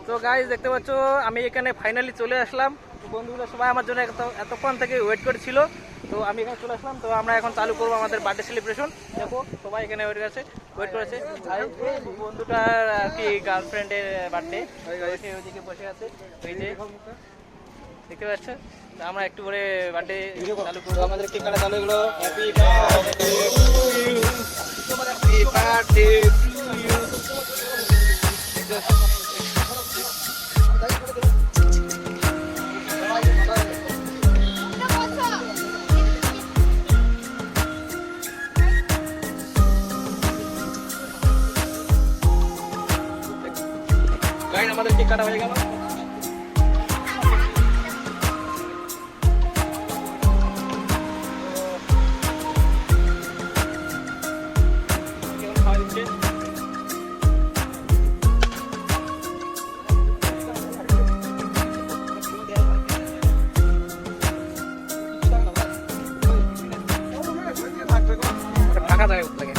তো গাইস দেখতে পাচ্ছ আমি এখানে ফাইনালি চলে আসলাম। বন্ধুগুলো সবাই আমার জন্য এতক্ষণ থেকে ওয়েট করেছিল। তো আমি এখানে চলে আসলাম। তো আমরা এখন চালু করবো আমাদের বার্থডে সেলিব্রেশন। দেখো সবাই এখানে ওয়েট করেছে। আর এই বন্ধুটার আর কি গার্লফ্রেন্ডের বার্থডে, ওইদিকে বসে আছে। ওই যে দেখতে পাচ্ছ, আমরা একটু করে বার্থডে চালু করবো। আমাদের কেক কাটা চালু হলো। হ্যাপি বার্থডে গাইস, আমাদের কেক কাটা হয়ে গেল। ফাঁকা জায়গায় উঠতে লাগে।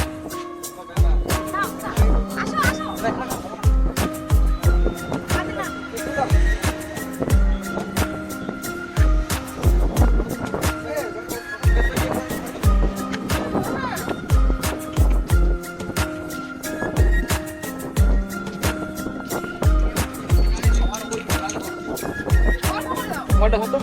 কটা হতো?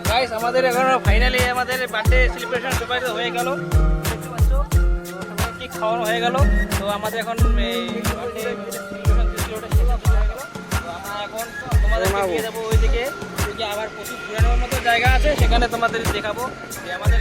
গাইস, আমাদের এখন ফাইনালি আমাদের বার্থডে সেলিব্রেশন সবাই হয়ে গেল। দেখতে পাচ্ছ কেক খাওয়ানো হয়ে গেল। তো আমাদের এখন এই বার্থডে সেলিব্রেশন শেষ হয়ে গেল। তো আমরা এখন তোমাদেরকে নিয়ে যাবো ওইদিকে, আবার প্রচুর ঘুরানোর মতো জায়গা আছে, সেখানে তোমাদের দেখাবো যে আমাদের